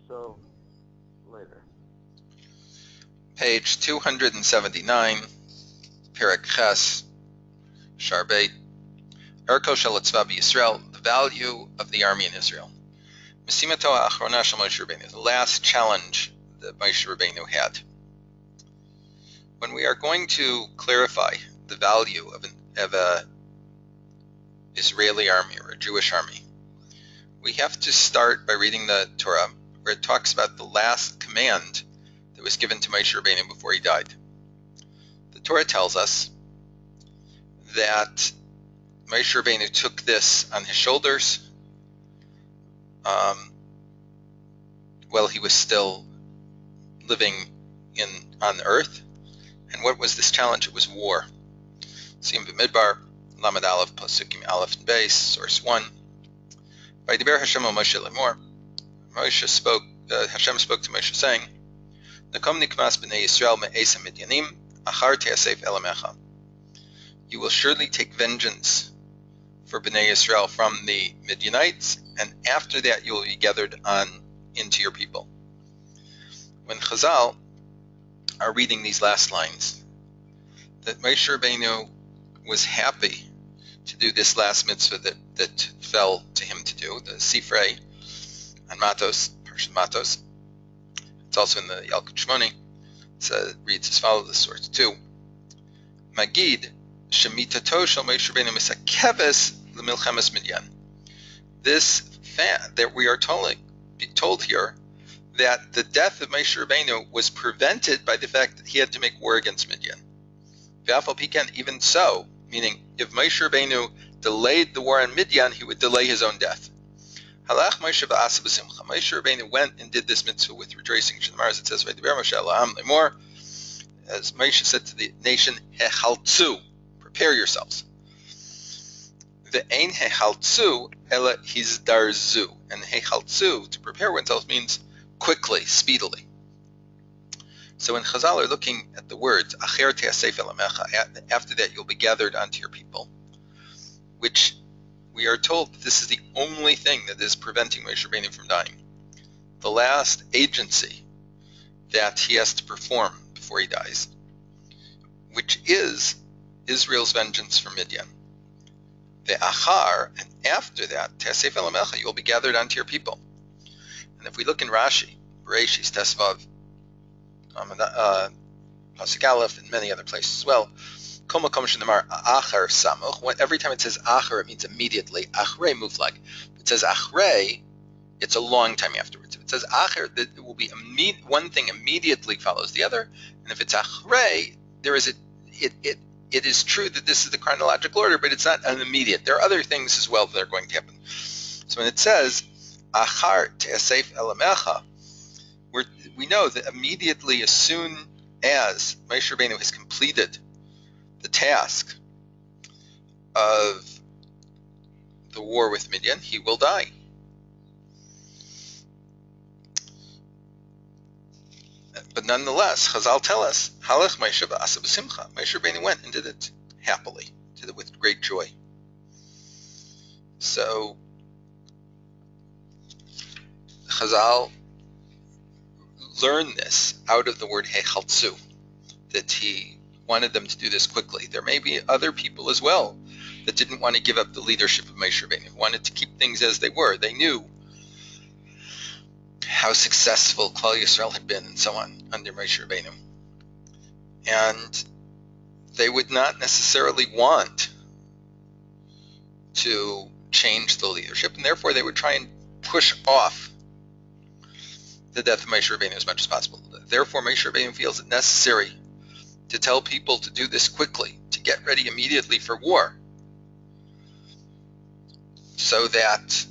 So, later. Page 279, Perek Ches, Sharbeit, Erko Shel Tzva Yisrael, the value of the army in Israel. Mesimato Ha'achrona Shel Moshe Rabbeinu, the last challenge that Moshe Rabbeinu had. When we are going to clarify the value of an Israeli army or a Jewish army, we have to start by reading the Torah, where it talks about the last command that was given to Moshe Rabbeinu before he died. The Torah tells us that Moshe Rabbeinu took this on his shoulders while he was still living on earth. And what was this challenge? It was war. Siyum B'Midbar, Lamed Aleph, Pasukim Aleph and Beis, source 1. By Diber Hashem al Moshe Lemor, Hashem spoke to Moshe saying, Nakom nikmas b'nei Yisrael me'esa midyanim, achar te'asef elamecha. You will surely take vengeance for Bnei Yisrael from the Midianites, and after that you will be gathered into your people. When Chazal are reading these last lines, that Moshe Rabbeinu was happy to do this last mitzvah that fell to him to do, the Sifrei on Matos, Parshat Matos. It's also in the Yalkut Shmoni. It reads as follows, the source 2. Magid shemitato shel Moshe Rabbeinu misakeves lemilchemes Midyan. This fact that we are told here that the death of Moshe Rabbeinu was prevented by the fact that he had to make war against Midyan. V'afal piken, even so, meaning if Moshe Rabbeinu delayed the war on Midyan, he would delay his own death. Halach Moshe v'asa b'simcha. Moshe Rabbeinu went and did this mitzvah with rejoicing. Shenamar, it says, V'diber Moshe la'am lemor, as Moshe said to the nation, Hechaltzu, prepare yourselves. Ve'ein hechaltzu ela hizdarzu. And hechaltzu, to prepare oneself, means quickly, speedily. So when Chazal are looking at the words, Acher te'asef elamecha, after that you'll be gathered unto your people, which we are told that this is the only thing that is preventing Moshe Rabbeinu from dying. The last agency that he has to perform before he dies, which is Israel's vengeance from Midian. The achar, and after that, te'asef elamecha, you will be gathered unto your people. And if we look in Rashi, Bereshis, Tesvav, Pasuk Aleph, and many other places as well, every time it says achar, it means immediately. Achrei muflag. It says achrei, it's a long time afterwards. If it says achar, it will be one thing immediately follows the other. And if it's achrei, it is true that this is the chronological order, but it's not an immediate. There are other things as well that are going to happen. So when it says achar te'asef elamecha, we know that immediately, as soon as Moshe Rabbeinu has completed the task of the war with Midian, he will die. But nonetheless, Chazal tell us, Halach Moshe v'asa b'simcha. Moshe Rabbeinu went and did it happily, did it with great joy. So Chazal learn this out of the word hechaltzu, that he wanted them to do this quickly. There may be other people as well that didn't want to give up the leadership of Moshe Rabbeinu, wanted to keep things as they were. They knew how successful Klal Yisrael had been and so on under Moshe Rabbeinu. And they would not necessarily want to change the leadership, and therefore they would try and push off the death of Moshe Rabbeinu as much as possible. Therefore, Moshe Rabbeinu feels it necessary to tell people to do this quickly, to get ready immediately for war, so that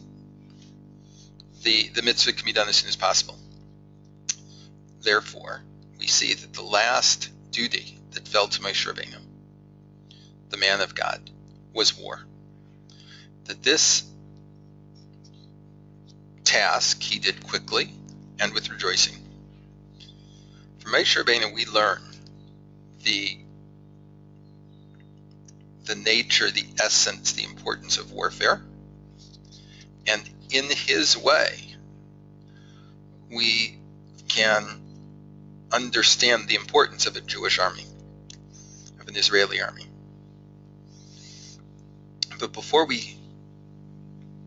the mitzvah can be done as soon as possible. Therefore, we see that the last duty that fell to Moshe Rabbeinu, the man of God, was war. That this task he did quickly and with rejoicing. From Moshe Rabbeinu we learn the nature, the essence, the importance of warfare. And in his way, we can understand the importance of a Jewish army, of an Israeli army. But before we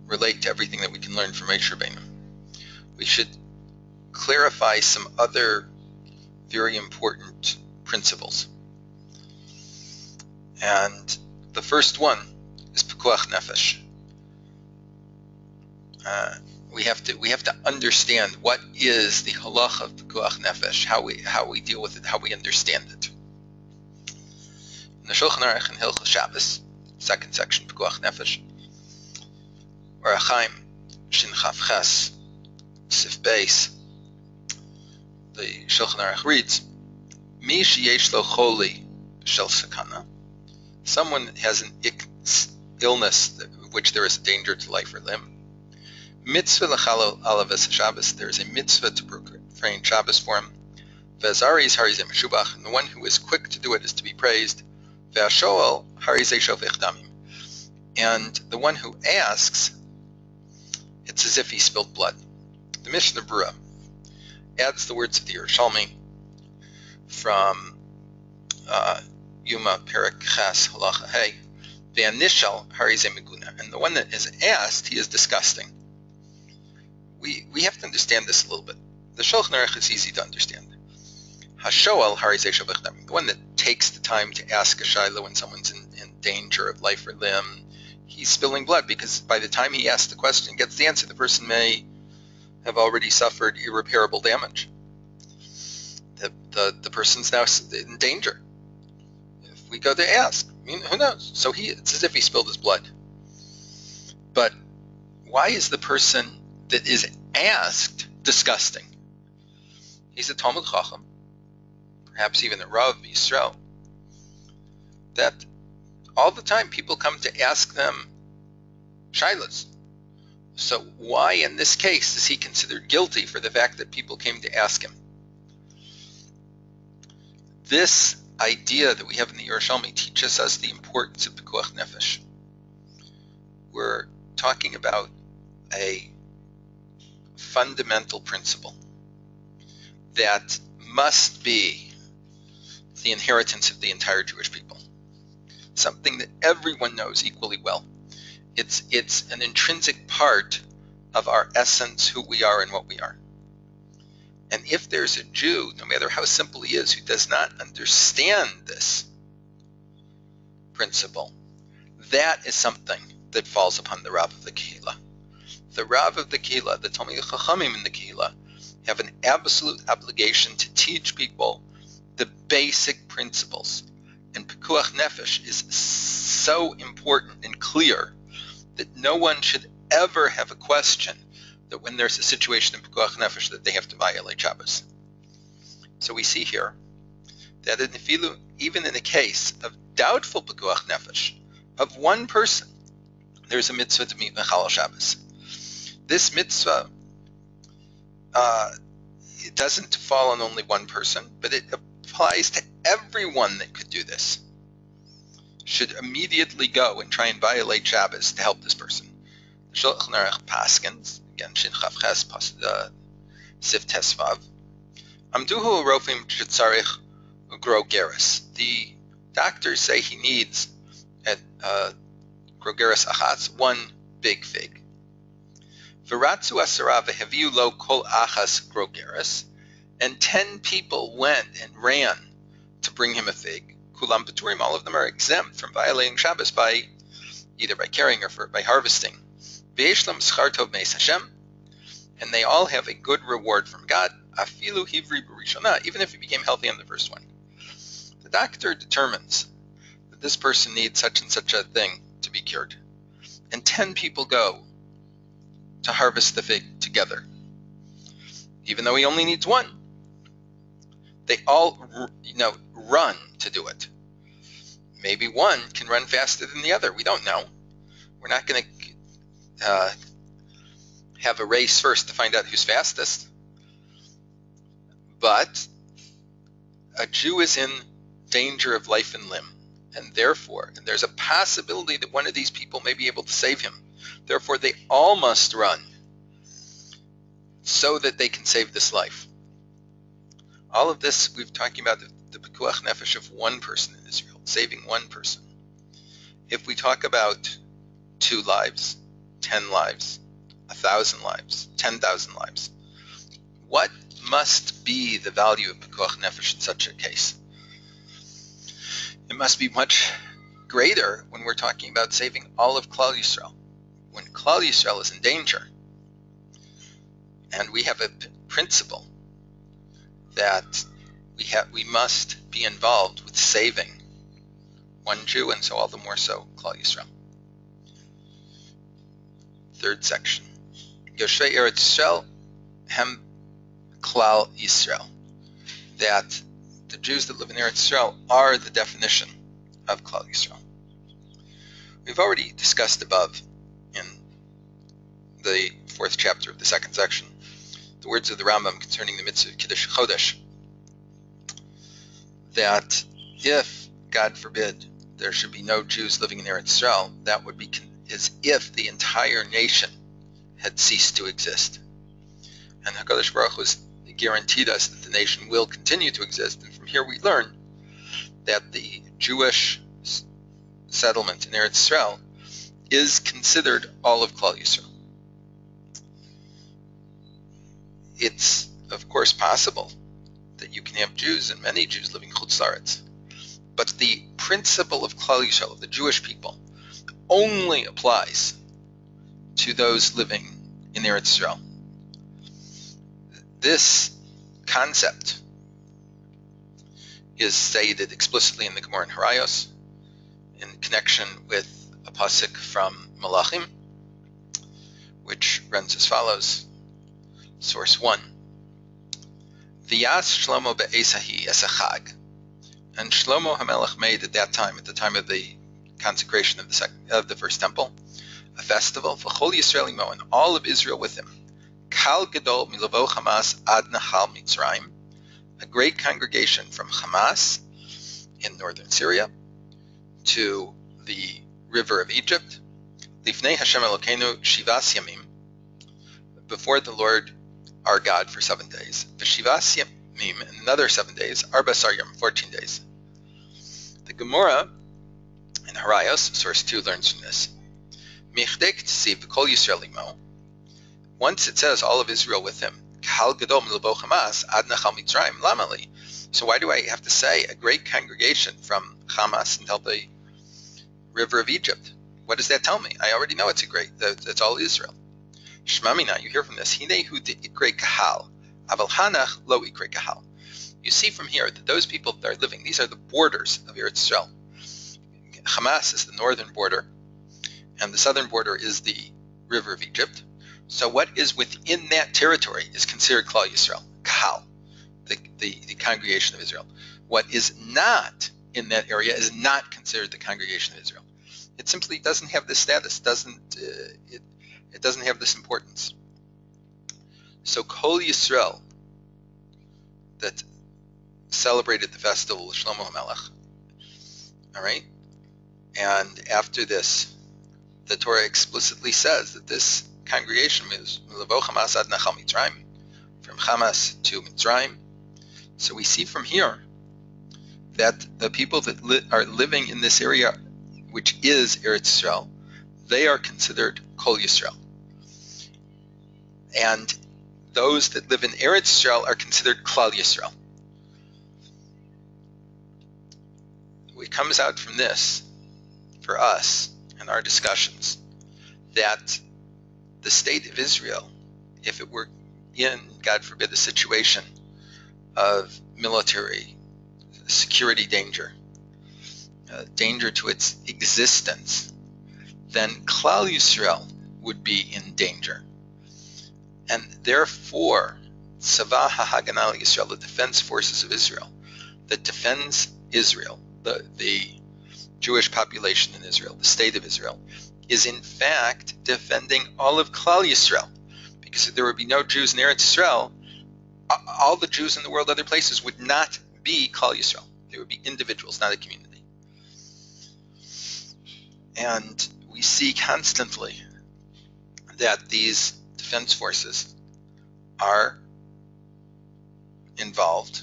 relate to everything that we can learn from Moshe Rabbeinu, we should clarify some other very important principles. And the first one is pikuach nefesh. We have to understand what is the halach of pikuach nefesh, how we deal with it, how we understand it. In the Shulchan Aruch in Hilchos Shabbos, second section, pikuach nefesh, or a Chaim Shin Chaf Ches Sif Beis, the Shulchan Aruch reads, Mi sheyesh lo choli shel sakana, someone that has an illness of which there is a danger to life or limb. Mitzvah l'chalo alav es Shabbos, there is a mitzvah to profane Shabbos for him. Ve'azari harizeh meshubach, and the one who is quick to do it is to be praised. Ve'ashoel harizeh shofech damim, and the one who asks, it's as if he spilled blood. The Mishnah Berurah adds the words of the Yerushalmi from Yuma Perek Ches Halacha Hey, Ve'anishal harizeh meguna, and the one that is asked, he is disgusting. We have to understand this a little bit. The Shulchan Aruch is easy to understand. Hashoel harizeh shofech damim, the one that takes the time to ask a shayla when someone's in danger of life or limb, he's spilling blood, because by the time he asks the question and gets the answer, the person may have already suffered irreparable damage. The person's now in danger. If we go to ask, I mean, who knows? So it's as if he spilled his blood. But why is the person that is asked disgusting? He's a Talmud Chacham, perhaps even a Rav Yisrael, that all the time people come to ask them shaylas. So why in this case is he considered guilty for the fact that people came to ask him? This idea that we have in the Yerushalmi teaches us the importance of pikuach nefesh. We're talking about a fundamental principle that must be the inheritance of the entire Jewish people. Something that everyone knows equally well. It's an intrinsic part of our essence, who we are and what we are. And if there's a Jew, no matter how simple he is, who does not understand this principle, that is something that falls upon the Rav of the Kehillah. The Rav of the Kehillah, the Talmidei Chachamim in the Kehillah, have an absolute obligation to teach people the basic principles. And pikuach nefesh is so important and clear that no one should ever have a question that when there's a situation in pikuach nefesh that they have to violate Shabbos. So we see here that even in a case of doubtful pikuach nefesh, of one person, there's a mitzvah to meet Mechal Shabbos. This mitzvah, it doesn't fall on only one person, but it applies to everyone that could do this. Should immediately go and try and violate Shabbos to help this person. The Shulchan Aruch paskins, again, Shin Chaf Ches Sif Tesvav, Amduhu Rofim Shetzarich Grogeres. The doctors say he needs at Grogeres Achatz, one big fig. V'ratzu asara v'heviu lo kol achas grogeres, and 10 people went and ran to bring him a fig. Kulam B'turim, all of them are exempt from violating Shabbos by either by carrying or by harvesting. V'yesh lam schar tov meis Hashem, and they all have a good reward from God. Afilu hivri b'rishona, even if he became healthy on the first one. The doctor determines that this person needs such and such a thing to be cured, and 10 people go to harvest the fig together. Even though he only needs one, they all, run to do it. Maybe one can run faster than the other. We don't know. We're not going to have a race first to find out who's fastest. But a Jew is in danger of life and limb, and therefore, there's a possibility that one of these people may be able to save him. Therefore, they all must run so that they can save this life. All of this, we're talking about the pekuach nefesh of one person in Israel, saving one person. If we talk about 2 lives, 10 lives, 1,000 lives, 10,000 lives, what must be the value of pekuach nefesh in such a case? It must be much greater when we're talking about saving all of Klal Yisrael. When Klal Yisrael is in danger, and we have a principle that we must be involved with saving one Jew, and so all the more so Klal Yisrael. Third section. Yoshvei Eretz Yisrael hem Klal Yisrael. That the Jews that live in Eretz Yisrael are the definition of Klal Yisrael. We've already discussed above in the 4th chapter of the 2nd section the words of the Rambam concerning the mitzvah of Kiddush Chodesh, that if, God forbid, there should be no Jews living in Eretz Yisrael, that would be as if the entire nation had ceased to exist. And HaKadosh Baruch Hu has guaranteed us that the nation will continue to exist, and from here we learn that the Jewish settlement in Eretz Yisrael is considered all of Klal Yisrael. It's, of course, possible that you can have Jews and many Jews living chutz la'aretz, but the principle of Klal Yisrael, of the Jewish people, only applies to those living in Eretz Yisrael. This concept is stated explicitly in the Gemara in Harayos in connection with a pasuk from Malachim, which runs as follows. Source 1. V'yas Shlomo be'esahi esachag. And Shlomo HaMelech made at that time, at the time of the consecration of the first temple, a festival for Chol Yisrael imo, and all of Israel with him. Kal Gadol milavo Hamas ad Nahal Mitzrayim, a great congregation from Hamas in northern Syria to the river of Egypt. Lifnei Hashem Elokeinu shivas yamim, before the Lord our God for 7 days. V'shivas yamim, and another 7 days. Arba Asar Yom, 14 days. The Gemara in Harayos, source 2, learns from this. Michdek tzib v'kol Yisrael imo. Once it says all of Israel with him, Kahal Gadol milabo Hamas ad Nahal Mitzrayim lamali. So why do I have to say a great congregation from Hamas until the river of Egypt? What does that tell me? I already know it's all Israel. Shmamina, you hear from this. Hine hu ikre kahal, aval hanach lo ikre kahal. You see from here that those people that are living, these are the borders of Eretz Yisrael. Hamas is the northern border, and the southern border is the river of Egypt. So what is within that territory is considered Klal Yisrael, kahal, the congregation of Israel. What is not in that area is not considered the congregation of Israel. It simply doesn't have this status, it doesn't have this importance. So Kol Yisrael, that celebrated the festival of Shlomo HaMelech, all right? And after this, the Torah explicitly says that this congregation is Milavo Hamas ad Nahal Mitzrayim, from Hamas to Mitzrayim. So we see from here that the people that are living in this area, which is Eretz Yisrael, they are considered Kol Yisrael. And those that live in Eretz Yisrael are considered Klal Yisrael. It comes out from this, for us, in our discussions, that the state of Israel, if it were in, God forbid, a situation of military security danger, danger to its existence, then Klal Yisrael would be in danger. And therefore, Tzava HaHagana Yisrael, the defense forces of Israel, that defends Israel, the Jewish population in Israel, the state of Israel, is in fact defending all of Klal Yisrael. Because if there would be no Jews in Eretz Yisrael, all the Jews in the world, other places, would not be Klal Yisrael. They would be individuals, not a community. And we see constantly that these defense forces are involved,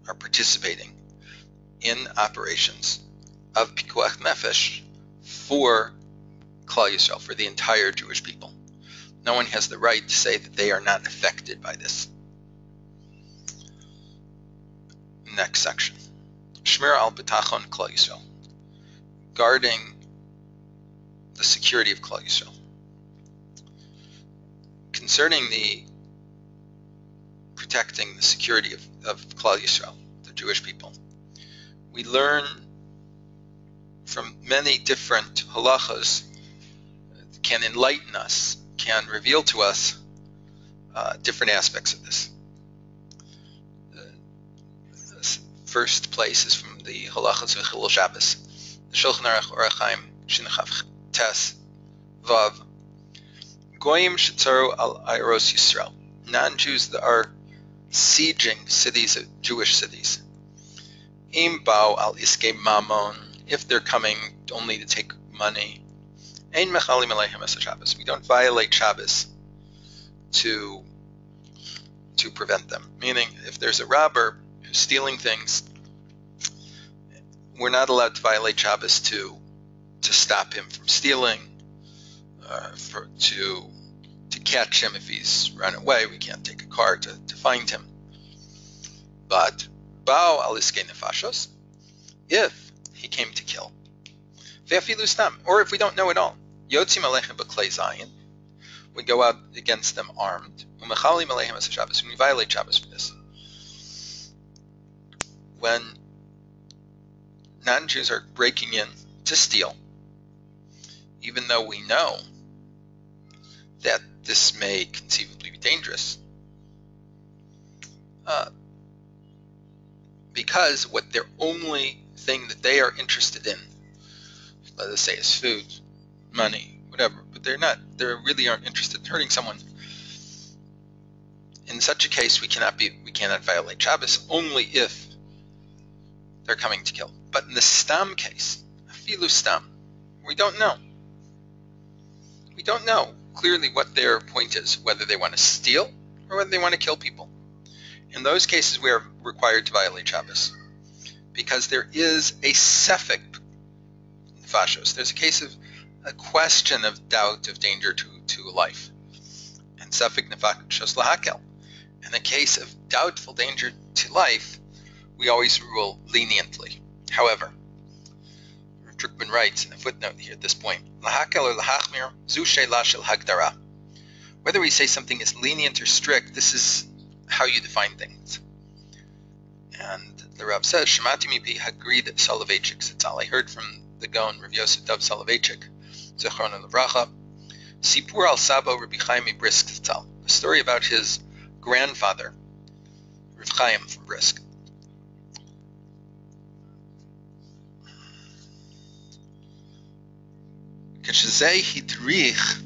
are participating in operations of Pikuach Nefesh for Klal Yisrael, for the entire Jewish people. No one has the right to say that they are not affected by this. Next section. Shmir al B'tachon Klal Yisrael. Guarding the security of Klal Yisrael. Concerning the protecting the security of Klal Yisrael, the Jewish people, we learn from many different halachas, can enlighten us, can reveal to us different aspects of this. The first place is from the halachas of Chilul Shabbos. The Shulchan Aruch Orach Chaim Shinchav Tes Vav. Goyim shetzaru al Eiros Yisrael. Non-Jews that are sieging cities, Jewish cities. Im bau al iskei mamon. If they're coming only to take money. Ein mechalim aleichem es Shabbos. We don't violate Shabbos to prevent them. Meaning, if there's a robber who's stealing things, we're not allowed to violate Shabbos to stop him from stealing, to catch him if he's run away. We can't take a car to find him. But ba'u al iskei nefashos, if he came to kill, ve'afilu stam, or if we don't know at all, yotzim aleichem b'klei zayin, we go out against them armed, u'mechalim aleichem es Shabbos, and we violate Shabbos for this. When non-Jews are breaking in to steal, even though we know that this may conceivably be dangerous, because what their only thing that they are interested in, let us say, is food, money, whatever, but they really aren't interested in hurting someone. In such a case, we cannot violate Shabbos only if they're coming to kill. But in the stam case, afilu stam, we don't know. We don't know clearly what their point is, whether they want to steal or whether they want to kill people. In those cases, we are required to violate Shabbos, because there is a sefek nefashos. There's a case of a question of doubt, of danger to life, and sefek nefashos lahakel. In the case of doubtful danger to life, we always rule leniently. However, Drukman writes in a footnote here at this point, lahakel or lahachmir zu she'ela shel hagdara. Whether we say something is lenient or strict, this is how you define things. And the Rav says, Shemati mipi hagrid Soloveitchik Zitzal. I heard from the Gaon Rav Yosef Dov Soloveitchik, Zechron Levracha, Sipur al Sabo Rabbi Chaim Brisk Zitzal. A story about his grandfather, Rav Chaim from Brisk. Keshazei hidrich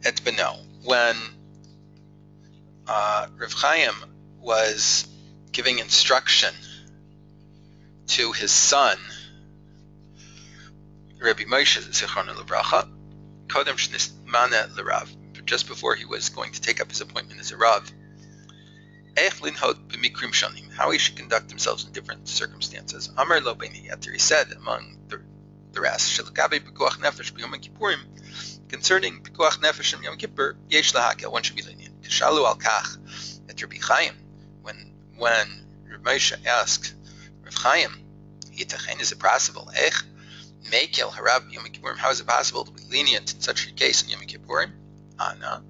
et beno. When Rav Chaim was giving instruction to his son, Rabbi Moshe Zichrono Livracha, Kodem Shnismana L'Rav, just before he was going to take up his appointment as a Rav, Eich Linhot B'Mikrim Shonim, how he should conduct himself in different circumstances. Amar Lo Bein Yater, he said among the rest, Shelagabe Pikuach Nefesh B'Yom Kippurim, concerning Pikuach Nefesh and Yom Kippur, Yesh Lahakel, one should be lenient. Kishalu al Kach at Rabbi Chaim, when Rav Moshe asked Rav Chaim, Yitachen, is it possible? Ech Mekel Harab Yom Kippurim, how is it possible to be lenient in such a case in Yom Kippurim? No.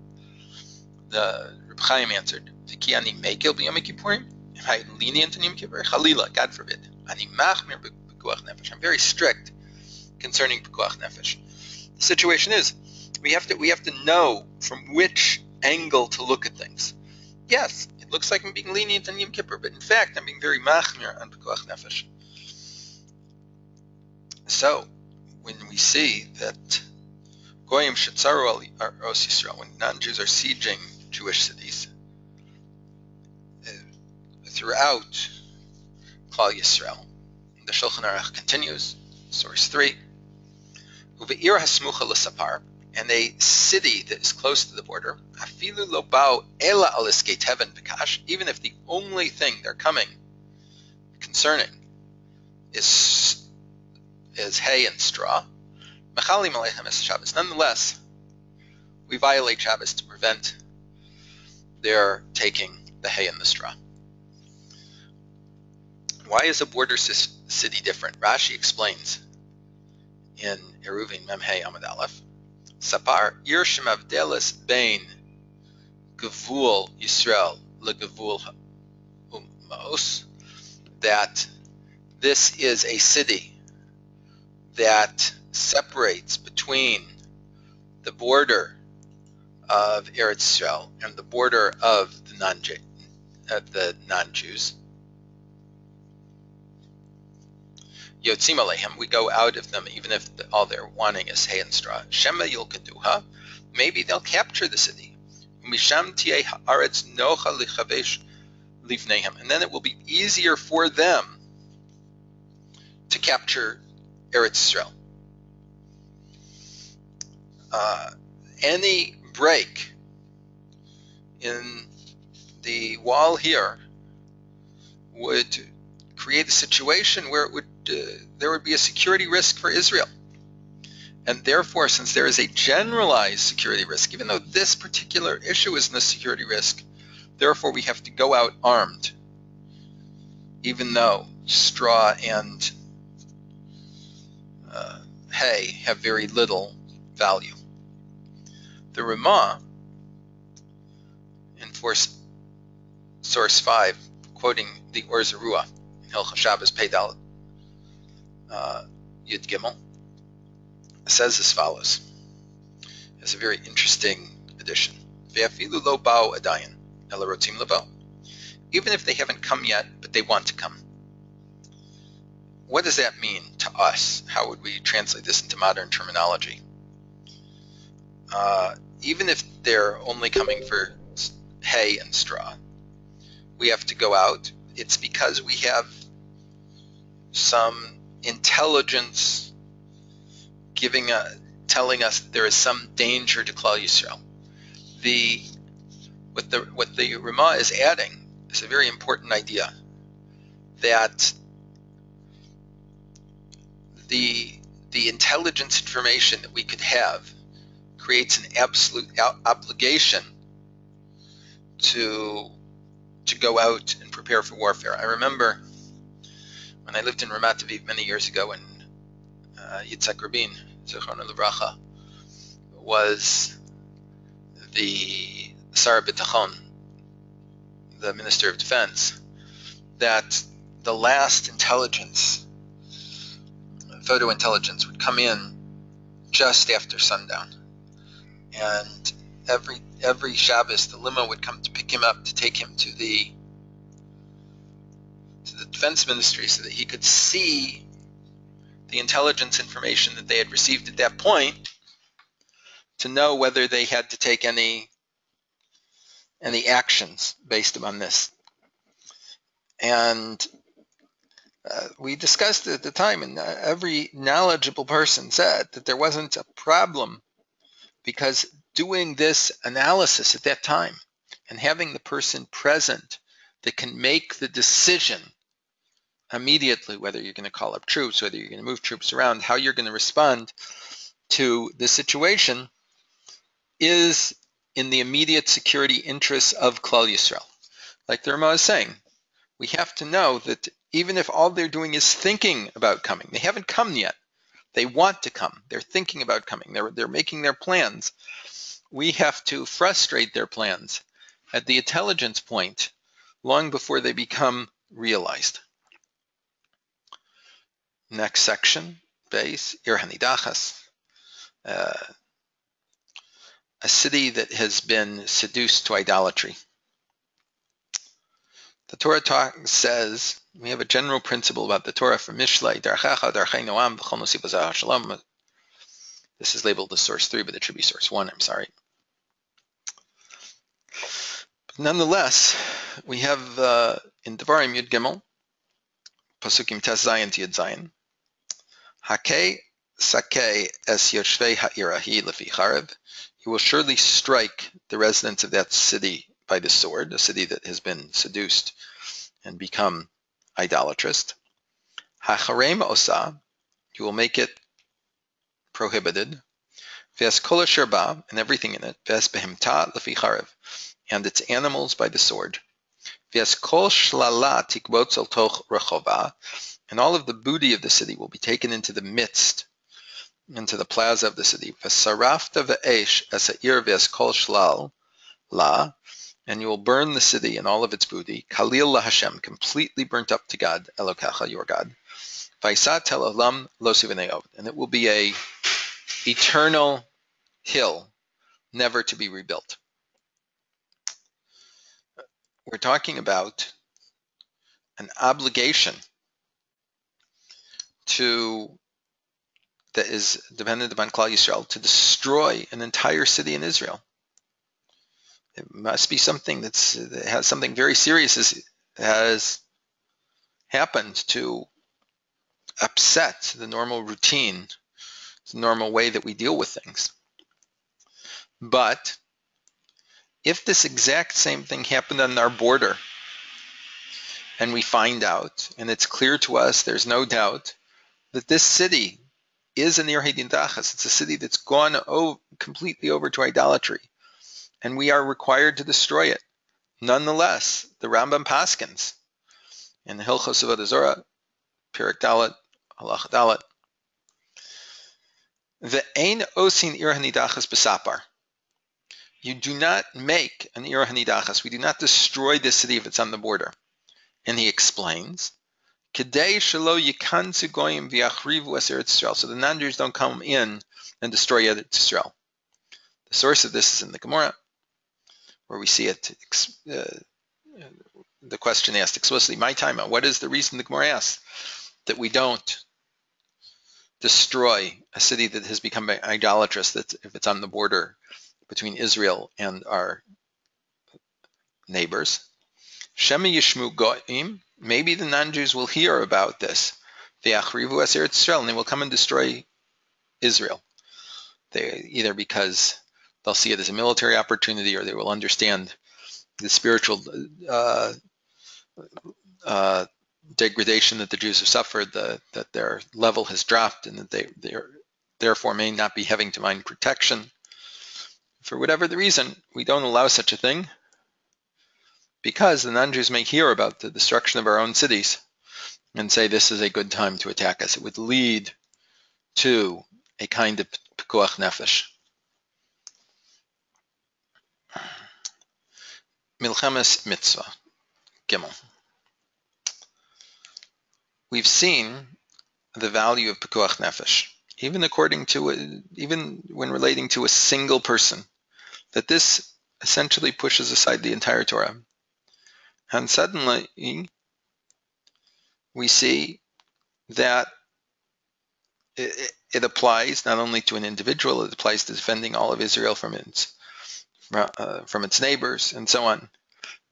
The Rav Chaim answered, V'ki ani Mekel b'Yom Kippurim? Am I lenient in Yom Kippur? Chalila, God forbid. Ani Machmir Pikuach Nefesh, I'm very strict concerning Pikuach Nefesh. The situation is, we have to know from which angle to look at things. Yes, it looks like I'm being lenient on Yom Kippur, but in fact, I'm being very machmir on Pikuach Nefesh. So, when we see that Goyim shetzaru al Eiros Yisrael, when non-Jews are sieging Jewish cities throughout Klal Yisrael, the Shulchan Aruch continues, source 3, Uve'ir hasmucha l'sapar, and a city that is close to the border, afilu lo ba'u ela al isket heaven b'kash, even if the only thing they're coming concerning is hay and straw, mechalim aleichem es Shabbos. Nonetheless, we violate Shabbos to prevent their taking the hay and the straw. Why is a border city different? Rashi explains in Eruvin Memhei Amud Aleph, Sapar ir shemavdelis bein gevul Yisrael legevul Maos, that this is a city that separates between the border of Eretz Yisrael and the border of the non-Jews. Yotzim Aleihim, we go out of them even if all they're wanting is hay and straw. Shema Yilkaduha, maybe they'll capture the city. Misham Tieh Haaretz Nocha Lichavesh Livnehem, and then it will be easier for them to capture Eretz Yisrael. Any break in the wall here would create a situation where there would be a security risk for Israel. And therefore, since there is a generalized security risk, even though this particular issue isn't a security risk, therefore we have to go out armed, even though straw and hay have very little value. The Ramah, in source 5, quoting the Or Zarua, Hilchos Shabbos Pei Dalet Yud Gimel, says as follows. It's a very interesting addition. Ve'afilu lo ba'u adayin, ela rotzim lebo. Even if they haven't come yet, but they want to come. What does that mean to us? How would we translate this into modern terminology? Even if they're only coming for hay and straw, we have to go out. It's because we have some intelligence telling us that there is some danger to Klal Yisrael. What the Ramah is adding is a very important idea, that the intelligence information that we could have creates an absolute obligation to go out and prepare for warfare. I remember when I lived in Ramat Aviv many years ago, and Yitzhak Rabin, Zichrono Livracha, was the Sar B'Tachon, the Minister of Defense, that the last intelligence, photo intelligence, would come in just after sundown. And every Shabbos, the limo would come to pick him up to take him to the defense ministry so that he could see the intelligence information that they had received at that point to know whether they had to take any actions based upon this. And we discussed it at the time, and every knowledgeable person said that there wasn't a problem, because doing this analysis at that time and having the person present that can make the decision immediately, whether you're going to call up troops, whether you're going to move troops around, how you're going to respond to the situation, is in the immediate security interests of Klal Yisrael. Like the Ramah is saying, we have to know that even if all they're doing is thinking about coming, they haven't come yet, they want to come, they're thinking about coming, they're making their plans, we have to frustrate their plans at the intelligence point long before they become realized. Next section, base, Ir Hanidachas, a city that has been seduced to idolatry. The Torah says, we have a general principle about the Torah from Mishlei, Darchecha, Darchei Noam, V'chol Nosif B'Zeh HaShalom. This is labeled as source 3, but it should be source 1, I'm sorry. But nonetheless, we have in Devarim Yud Gimel, Pasukim Tes Zayin to Yud Zayin, Hakei Sakeh es yoshvei ha'irahi lefi charev. He will surely strike the residents of that city by the sword, a city that has been seduced and become idolatrous. Hacharem osa. He will make it prohibited. V'es kol asher ba, and everything in it. V'es behemta lefi charev, and its animals by the sword. V'es kol shlala tikbotz al toch rechova, and all of the booty of the city will be taken into the midst, into the plaza of the city. V'sarafta ve'esh es ha'ir v'es kol shlal la, and you will burn the city and all of its booty. Kalil la Hashem, completely burnt up to God, Elokecha, your God. V'isat tel olam lo sivaneov, and it will be a eternal hill, never to be rebuilt. We're talking about an obligation that is dependent upon Klal Yisrael to destroy an entire city in Israel. It must be something that has something very serious has happened to upset the normal routine, the normal way that we deal with things. But if this exact same thing happened on our border, and we find out, and it's clear to us, there's no doubt, that this city is an Ir Hadin Dachas, it's a city that's gone completely over to idolatry, and we are required to destroy it. Nonetheless, the Rambam Paskins, in the Hilchos Avodah Zorah, Perek Dalet, Halach Dalet, Ve'ein osin Ir Hanidachas b'sapar. You do not make an Ir Hanidachas. We do not destroy the city if it's on the border. And he explains, Kedei shelo yikanzu goyim v'yachrivu es Eretz Yisrael, so the non-Jews don't come in and destroy Eretz Yisrael. The source of this is in the Gemara, where we see it. The question asked explicitly, my time, what is the reason the Gemara asks that we don't destroy a city that has become idolatrous, that if it's on the border between Israel and our neighbors? Shema yishmu go'im, maybe the non-Jews will hear about this. V'yachrivu es Eretz Yisrael, and they will come and destroy Israel. Either because they'll see it as a military opportunity, or they will understand the spiritual degradation that the Jews have suffered, that their level has dropped, and that they therefore may not be having divine protection. For whatever the reason, we don't allow such a thing, because the non-Jews may hear about the destruction of our own cities and say this is a good time to attack us. It would lead to a kind of pikuach nefesh. Milchemes mitzvah, Gimel. We've seen the value of pikuach nefesh, even when relating to a single person, that this essentially pushes aside the entire Torah. And suddenly we see that it applies not only to an individual, it applies to defending all of Israel from its neighbors and so on.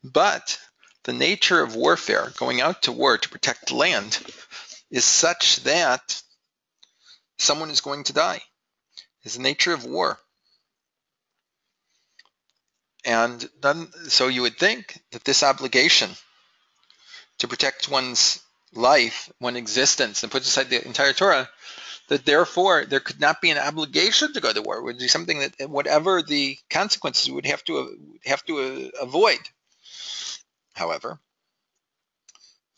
But the nature of warfare, going out to war to protect land, is such that someone is going to die. It's the nature of war. And so you would think that this obligation to protect one's life, one's existence, and put aside the entire Torah, that therefore there could not be an obligation to go to war. It would be something that, whatever the consequences, we would have to avoid. However,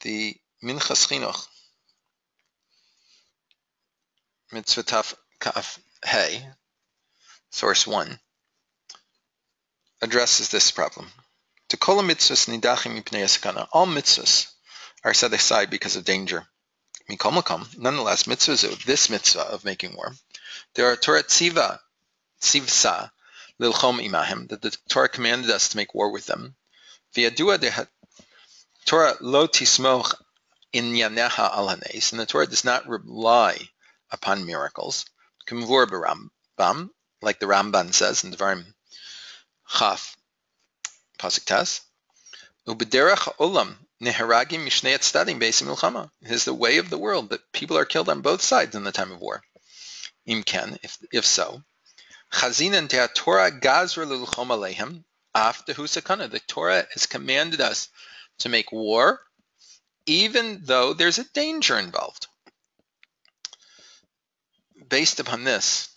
the Minchas Chinuch, Mitzvah Taf Kaf Hey, source 1, addresses this problem. To kol mitzvahs nidachim mipnei sakana. All mitzvahs are set aside because of danger. Mikol makom, nonetheless, mitzvahs, this mitzvah of making war, there are Torah tzivsa lilchom imahim, that the Torah commanded us to make war with them. V'yadua de Torah lo tismoch inyaneha al hanes, and the Torah does not rely upon miracles. K'mvur b'Rambam, like the Ramban says in Devarim Chaf Pasuk Tes, Ubederach olam neharagim mishnei tzaddim beis milchama. It is the way of the world that people are killed on both sides in the time of war. Imken, if so. Chazinan Torah gazra lilchom alehem after husakana. The Torah has commanded us to make war, even though there's a danger involved. Based upon this,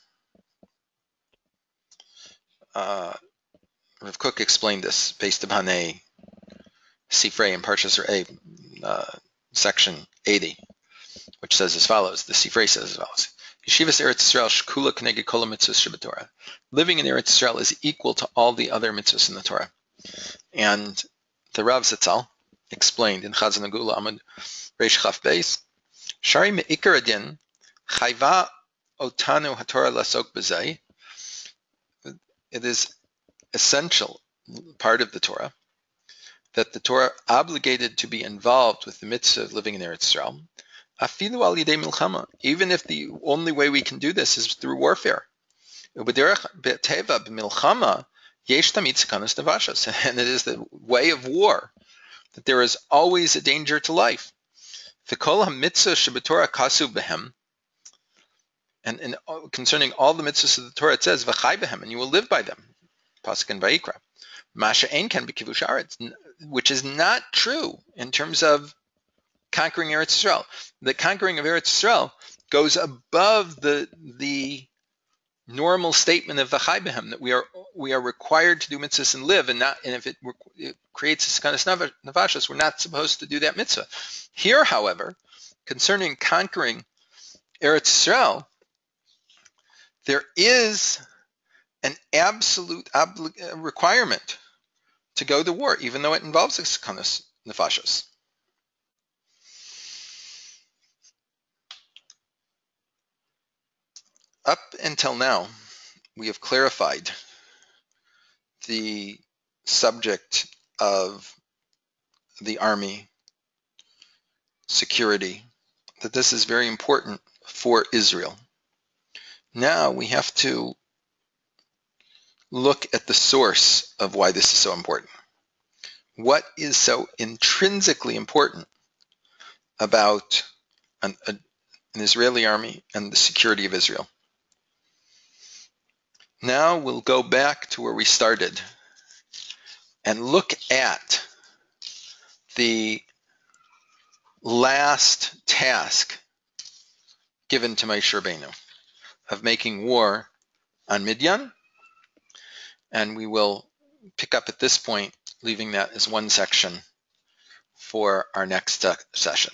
Rav Kook explained this based upon a Sifrei in Parshas section 80, which says as follows. The Sifrei says as follows. Yeshivas Eretz Yisrael shkula k'neged kol mitzvos shebetorah. Living in Eretz Yisrael is equal to all the other mitzvos in the Torah. And the Rav Zatzal explained in Chazon Agula Amud Reish Chaf Beis, Shari me'ikar adin chayva otanu haTorah lasok b'zeh. It is essential part of the Torah that the Torah obligated to be involved with the mitzvah of living in Eretz Yisrael. Afilu al yidei milchama, even if the only way we can do this is through warfare. And it is the way of war that there is always a danger to life. And concerning all the mitzvahs of the Torah, it says v'chai behem, and you will live by them. Pasuk in Vayikra. Masha ein kan b'kivush haaretz, which is not true in terms of conquering Eretz Yisrael. The conquering of Eretz Yisrael goes above the normal statement of v'chai behem, that we are required to do mitzvahs and live, and if it creates a kind of nefashos, we're not supposed to do that mitzvah. Here, however, concerning conquering Eretz Yisrael, there is an absolute requirement to go to war, even though it involves a kind of nefashos. Up until now, we have clarified the subject of the army, security, that this is very important for Israel. Now we have to look at the source of why this is so important. What is so intrinsically important about an Israeli army and the security of Israel? Now we'll go back to where we started and look at the last task given to Moshe Rabbeinu of making war on Midian, and we will pick up at this point, leaving that as one section for our next session.